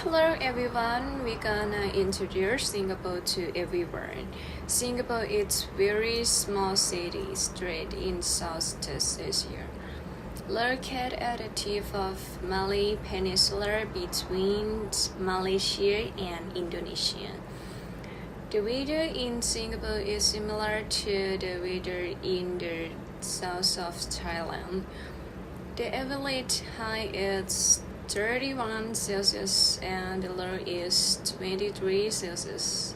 Hello everyone, we're gonna introduce Singapore to everyone. Singapore is very small city straight in Southeast Asia, located at the tip of Malay Peninsula between Malaysia and Indonesia. The weather in Singapore is similar to the weather in the south of Thailand. The average high is 31 Celsius and the low is 23 Celsius.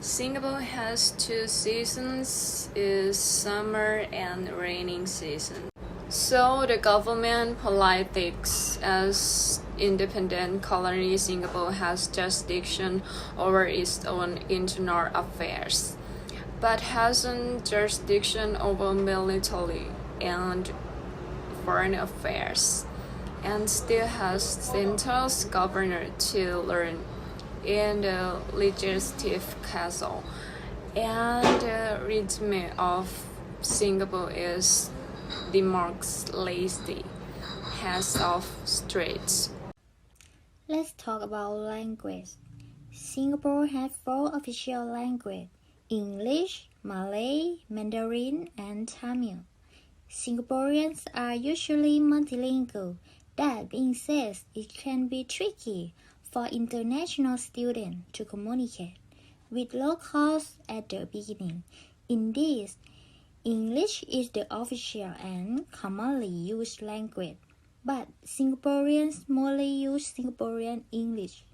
Singapore has two seasons, is summer and rainy season. So the government politics as independent colony, Singapore has jurisdiction over its own internal affairs, but hasn't jurisdiction over military and foreign affairs, and still has central governor to learn in the legislative council, and the regime of Singapore is democracy, heads of states. Let's talk about language. Singapore has four official languages: English, Malay, Mandarin, and Tamil. Singaporeans are usually multilingual. That being said, it can be tricky for international students to communicate with locals at the beginning. Indeed, English is the official and commonly used language, but Singaporeans mostly use Singaporean English.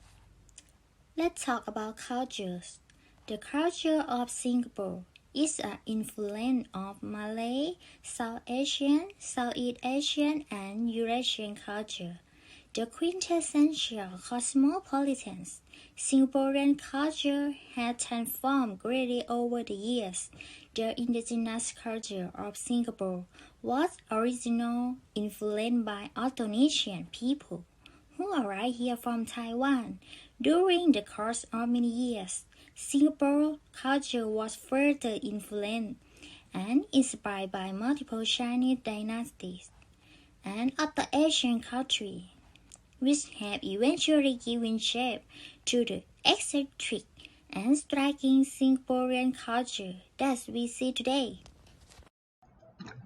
Let's talk about cultures. The culture of Singapore is an influence of Malay, South Asian, Southeast Asian, and Eurasian culture. The quintessential cosmopolitan Singaporean culture has transformed greatly over the years. The indigenous culture of Singapore was originally influenced by Austronesian people who arrived here from Taiwan. During the course of many years, Singapore culture was further influenced and inspired by multiple Chinese dynasties and other Asian countries, which have eventually given shape to the eccentric and striking Singaporean culture that we see today.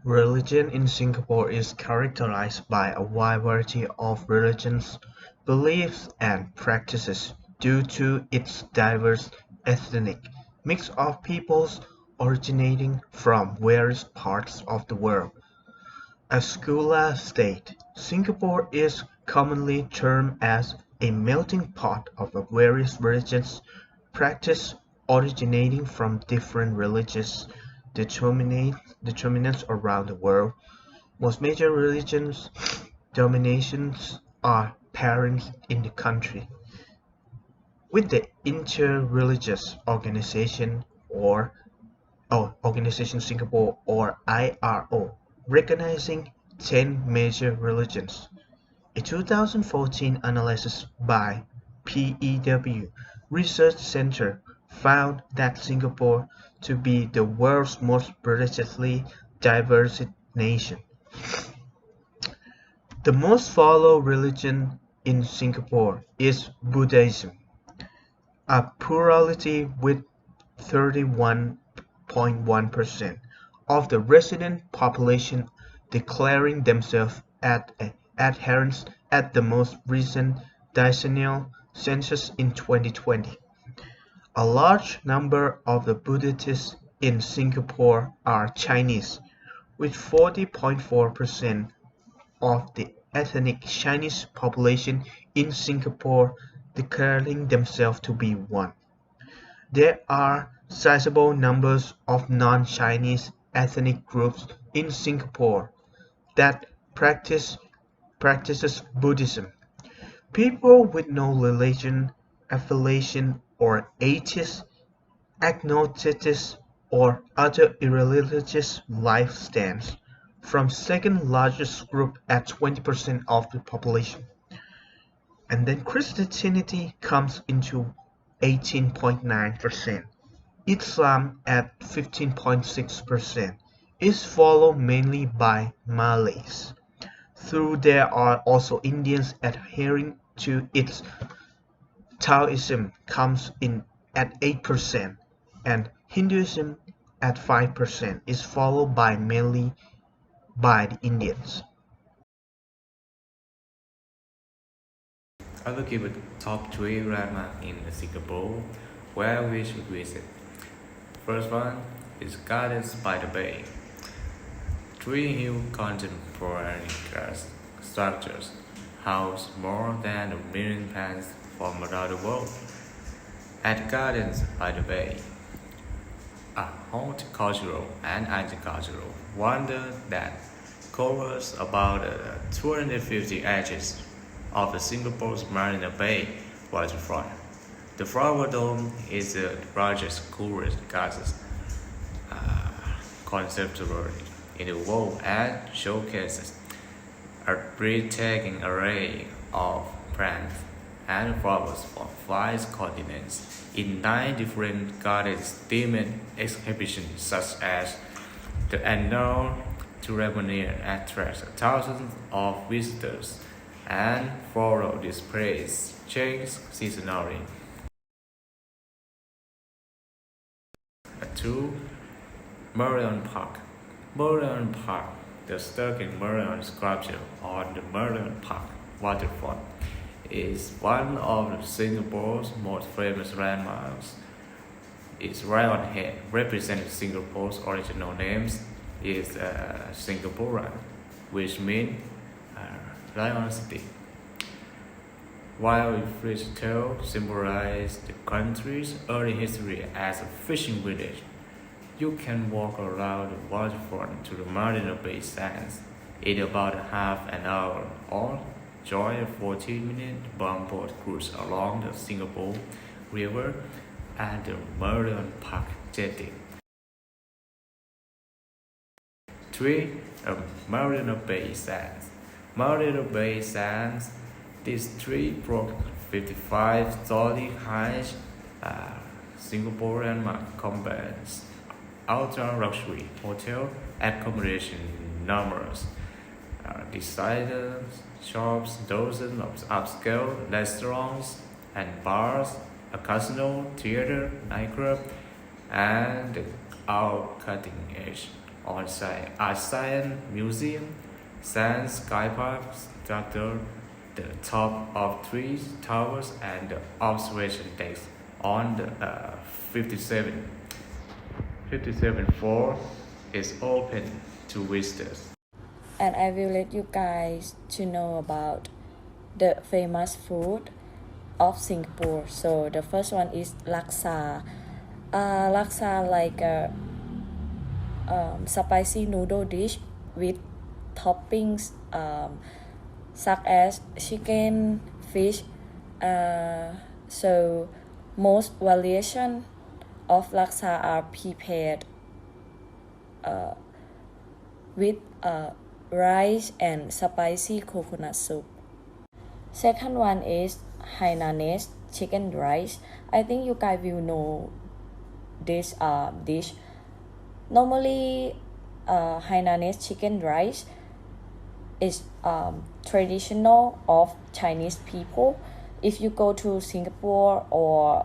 Religion in Singapore is characterized by a wide variety of religions, beliefs, and practices due to its diverse ethnic mix of peoples originating from various parts of the world. As scholars state, Singapore is commonly termed as a melting pot of various religious practice originating from different religious determinants around the world. Most major religious dominations are apparent in the country, with the Inter-Religious Organization Organization Singapore or IRO recognizing 10 major religions. A 2014 analysis by PEW Research Center found that Singapore to be the world's most religiously diverse nation. The most followed religion in Singapore is Buddhism, a plurality with 31.1% of the resident population declaring themselves adherents at the most recent decennial census in 2020. A large number of the Buddhists in Singapore are Chinese, with 40.4% of the ethnic Chinese population in Singapore declaring themselves to be one. There are sizable numbers of non-Chinese ethnic groups in Singapore that practices Buddhism. People with no religion affiliation or atheists, agnostics, or other irreligious life stands from second largest group at 20% of the population. And then Christianity comes into 18.9%. Islam at 15.6% is followed mainly by Malays, though there are also Indians adhering to its Taoism comes in at 8%, and Hinduism at 5% is followed by mainly by the Indians. I will give a top 3 landmarks in Singapore where we should visit. First one is Gardens by the Bay. 3 new contemporary structures house more than 1 million fans from around the world. At Gardens by the Bay, a horticultural and agricultural wonder that covers about 250 acres of the Singapore's Marina Bay waterfront. The Flower Dome is the largest coolest gases conservatory in the world and showcases a breathtaking array of plants and flowers from 5 continents in 9 different garden-themed exhibitions such as the annual ceremony attracts thousands of visitors and floral displays change seasonally. 2. Merlion Park. Merlion Park, the stunning Merlion sculpture on the Merlion Park waterfront, is one of Singapore's most famous landmarks. Its lion head, representing Singapore's original names, is Singaporean, which means Lion City, while its fish tail symbolizes the country's early history as a fishing village. You can walk around the waterfront to the Marina Bay Sands in about half an hour or enjoy a 14-minute bumboat cruise along the Singapore River at the Merlion Park jetty. 3. Marina Bay Sands. Marina Bay Sands, this 355-story high Singaporean landmark combines ultra-luxury hotel accommodation, numerous designers, shops, dozens of upscale restaurants and bars, a casino, theater, nightclub, and our cutting-edge on-site art science museum. Sands Sky Park structured the top of 3 towers and the observation decks on the 57th floor is open to visitors. And I will let you guys to know about the famous food of Singapore. So the first one is laksa. Laksa like a spicy noodle dish with toppings such as chicken, fish. So most variation of laksa are prepared with rice and spicy coconut soup. Second one is Hainanese chicken rice. I think you guys will know this dish. Normally, Hainanese chicken rice is traditional of Chinese people. If you go to Singapore or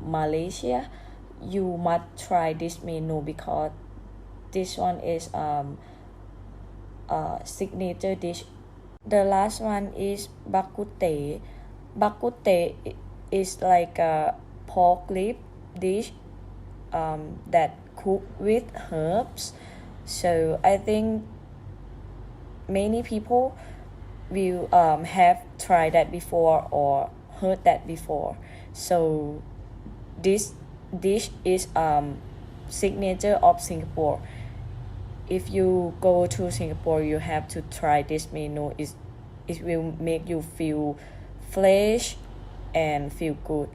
Malaysia, you must try this menu because this one is signature dish. The last one is bak kut teh. Bak kut teh is like a pork rib dish that cooked with herbs. So I think many people will have tried that before or heard that before. So this dish is signature of Singapore. If you go to Singapore, you have to try this menu. It will make you feel fresh and feel good.